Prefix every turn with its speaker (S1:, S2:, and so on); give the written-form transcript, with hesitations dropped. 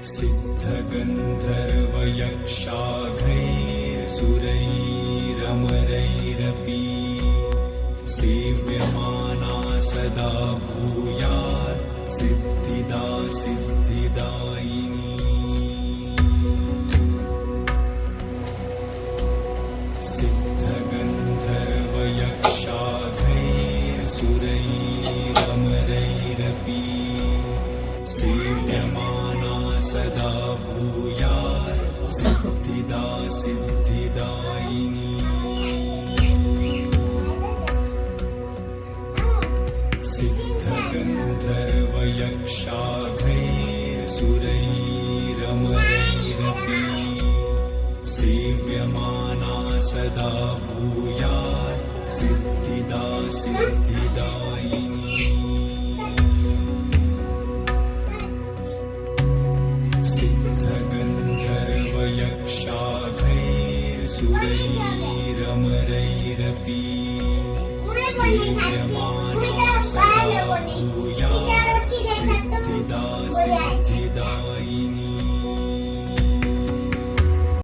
S1: सिद्धगन्धर्वयक्षाघैर्सुरैरमरैरपि सेव्यमाना सदा भूयात् सिद्धिदा सिद्धिदायिनी। सिद्धगन्धर्वयक्षाघैर्सुरैरमरैरपि सेव्यमाना सदा भूयात् सिद्धिदा सिद्धिदायिनी। सिद्धगन्धर्वयक्षाघैर्सुरैरमरैरपि सेव्यमाना सदा भूयात् सिद्धिदा सिद्धिदायिनी। सिद्धगन्धर्वयक्षाघैर्सुरैरमरैरपि सेव्यमाना सदा भूयात्